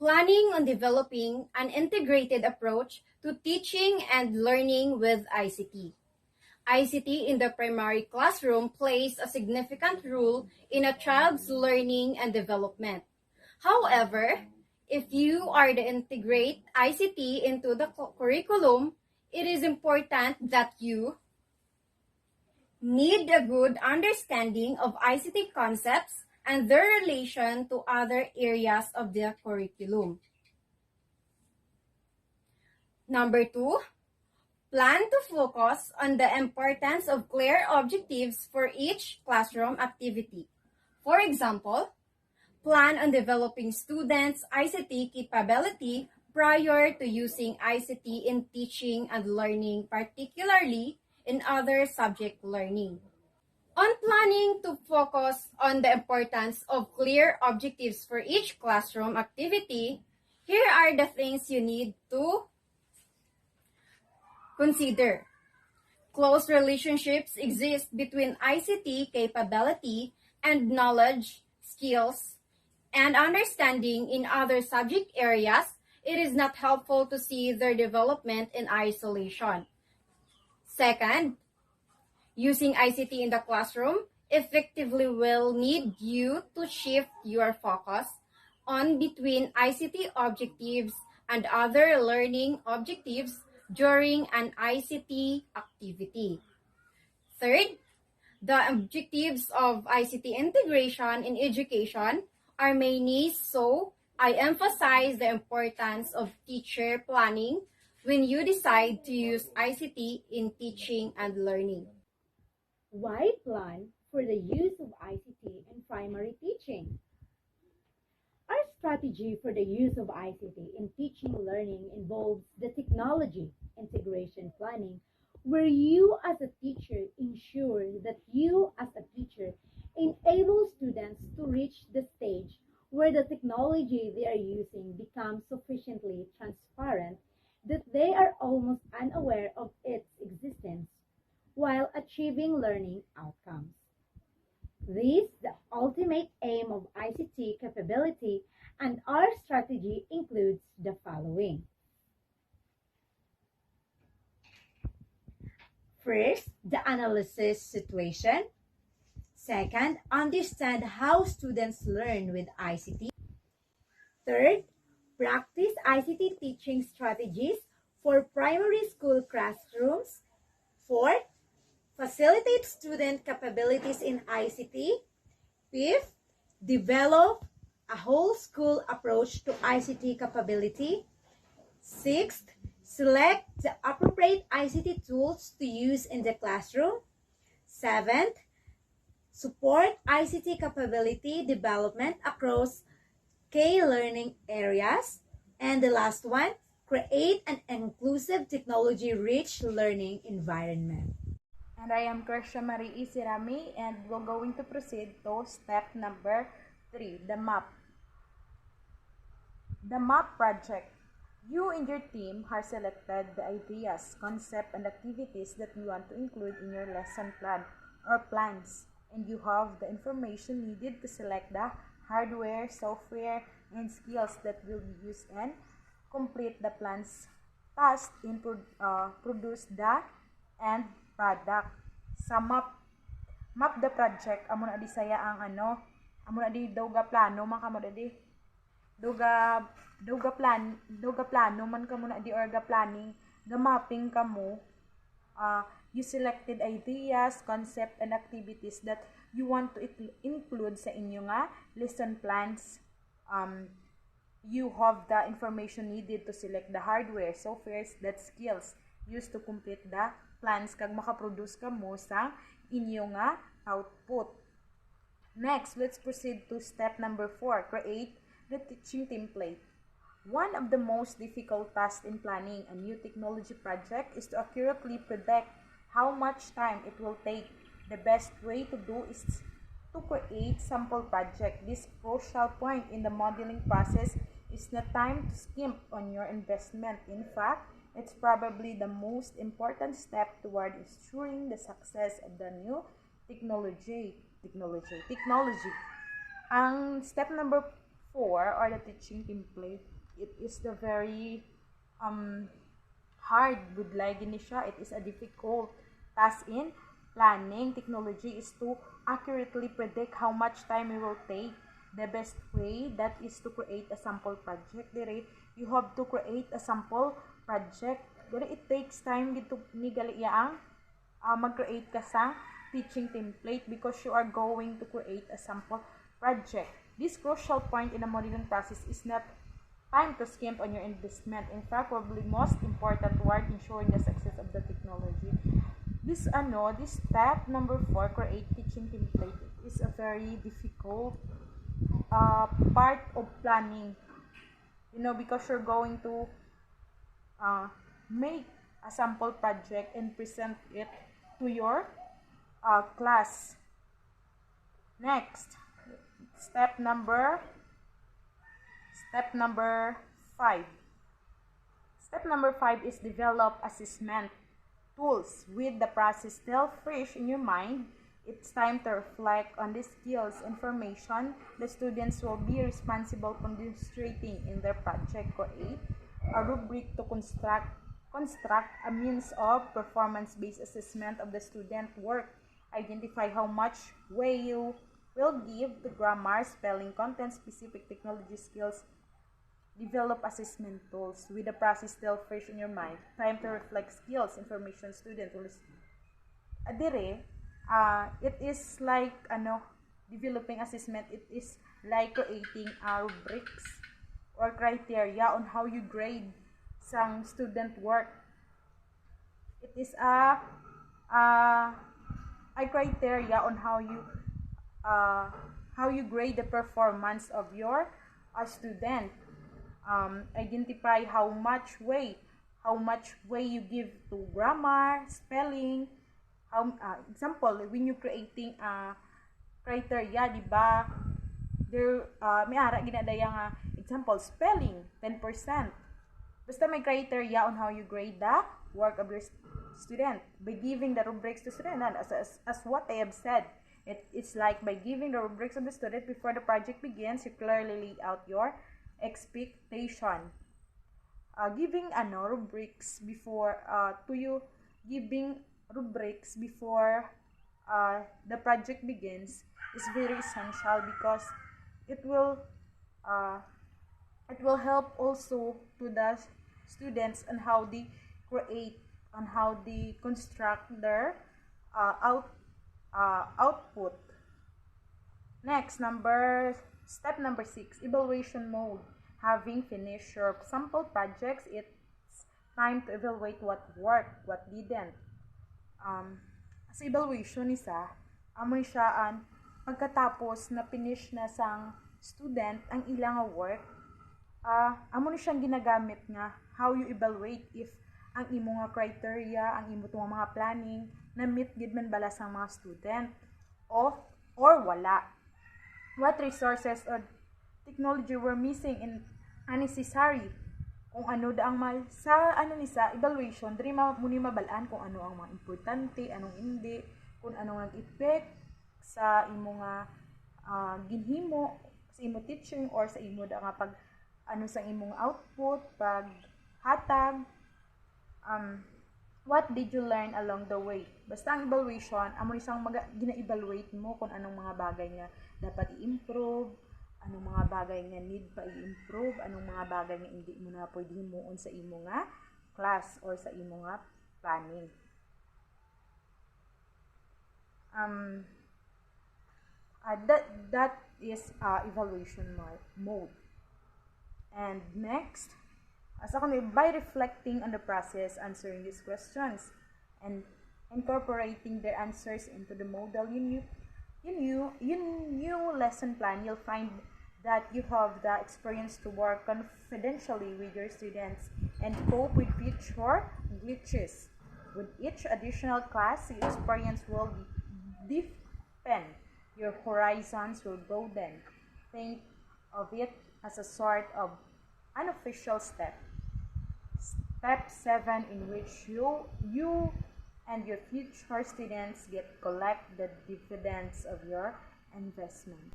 planning on developing an integrated approach to teaching and learning with ICT. ICT in the primary classroom plays a significant role in a child's learning and development. However, if you are to integrate ICT into the curriculum, it is important that you need a good understanding of ICT concepts and their relation to other areas of the curriculum. Number 2, plan to focus on the importance of clear objectives for each classroom activity. For example, plan on developing students' ICT capability prior to using ICT in teaching and learning, particularly in other subject learning. On planning to focus on the importance of clear objectives for each classroom activity, here are the things you need to consider. Close relationships exist between ICT capability and knowledge, skills, and understanding in other subject areas. It is not helpful to see their development in isolation. Second, using ICT in the classroom effectively will need you to shift your focus on between ICT objectives and other learning objectives during an ICT activity. Third, the objectives of ICT integration in education are many, so I emphasize the importance of teacher planning when you decide to use ICT in teaching and learning. Why plan for the use of ICT in primary teaching? Our strategy for the use of ICT in teaching learning involves the technology integration planning, where you as a teacher ensure that you as a teacher enable students to reach the stage where the technology they are using becomes sufficiently transparent that they are almost unaware of its existence while achieving learning outcomes. This is the ultimate aim of ICT capability, and our strategy includes the following. First, the analysis situation. Second, understand how students learn with ICT. Third, practice ICT teaching strategies for primary school classrooms. Fourth, facilitate student capabilities in ICT. Fifth, develop a whole school approach to ICT capability. Sixth, select the appropriate ICT tools to use in the classroom. Seventh, support ICT capability development across key learning areas. And the last one, create an inclusive technology-rich learning environment. And I am Kersha Marie Isirami, and we're going to proceed to step number 3, the map. The map project. You and your team have selected the ideas, concepts, and activities that you want to include in your lesson plan or plans, and you have the information needed to select the hardware, software, and skills that will be used and complete the plans task in produce the end product. Sa map the project, amo na di saya ang amo na di daw ga plano man kamo di duga plano man kamo na di or ga planning, ga mapping kamo. You selected ideas, concept, and activities that you want to include sa inyo nga lesson plans. You have the information needed to select the hardware, softwares, that skills used to complete the plans kag makaproduce ka mo sa inyo nga output. Next, let's proceed to step number 4, create the teaching template. One of the most difficult tasks in planning a new technology project is to accurately predict how much time it will take. The best way to do is to create sample project. This crucial point in the modeling process is the time to skimp on your investment. In fact, it's probably the most important step toward ensuring the success of the new technology. Ang step number 4 or the teaching template, it is the very hard budlay gini siya. It is a difficult task in planning. Technology is to accurately predict how much time it will take. The best way that is to create a sample project. Dire you have to create a sample project. Dire it takes time dito ni gali ang mag-create ka sa teaching template because you are going to create a sample project. This crucial point in the modeling process is not time to skimp on your investment. In fact, probably most important toward ensuring the success of the technology. This step number 4, create teaching template, is a very difficult part of planning. Because you're going to make a sample project and present it to your class. Next, step number 5. Step number 5 is develop assessment tools. With the process still fresh in your mind, it's time to reflect on the skills information the students will be responsible for demonstrating in their project. Create a rubric to construct a means of performance-based assessment of the student work. Identify how much weight you will give to grammar, spelling, content, specific technology skills. Develop assessment tools. With the process still fresh in your mind, time to reflect skills information student will it is like developing assessment. It is like creating rubrics or criteria on how you grade sang student work. It is a criteria on how you grade the performance of your student. Identify how much weight you give to grammar, spelling. Example, when you creating criteria, di ba? There may ara ginadaya nga example, spelling 10%. Basta may criteria on how you grade the work of your student by giving the rubrics to student. And as what I have said, it's like by giving the rubrics of the student before the project begins, you clearly lay out your expectation. Giving rubrics before the project begins is very essential because it will help also to the students on how they create, on how they construct their output. Next, step number 6, evaluation mode. Having finished your sample projects, it's time to evaluate what worked, what didn't. Sa evaluation amoy siyaan pagkatapos na finish na sang student ang ilang work, amo ni siyang ginagamit nga how you evaluate if ang imo nga criteria, ang imo tong mga planning na meet gid man bala sang mga student or wala. What resources or technology were missing and unnecessary, kung ano daang sa evaluation diri muni mabalaan kung ano ang mga importante, anong hindi, kung anong nag-effect sa imo nga ginhimo sa imo teaching or sa imo da nga pag sa imong output, pag hatag, what did you learn along the way. Basta ang evaluation amo ni sang gina-evaluate mo kung anong mga bagay nga dapat i-improve, anong mga bagay nga need pa i-improve, anong mga bagay nga hindi mo na pwede himuon sa imo nga class or sa imo nga planning. That is evaluation mode. And next, by reflecting on the process, answering these questions, and incorporating their answers into the model, new lesson plan, you'll find that you have the experience to work confidentially with your students and cope with future glitches. With each additional class, your experience will deepen, your horizons will broaden. Think of it as a sort of unofficial step. Step 7, in which you and your future students collect the dividends of your investment.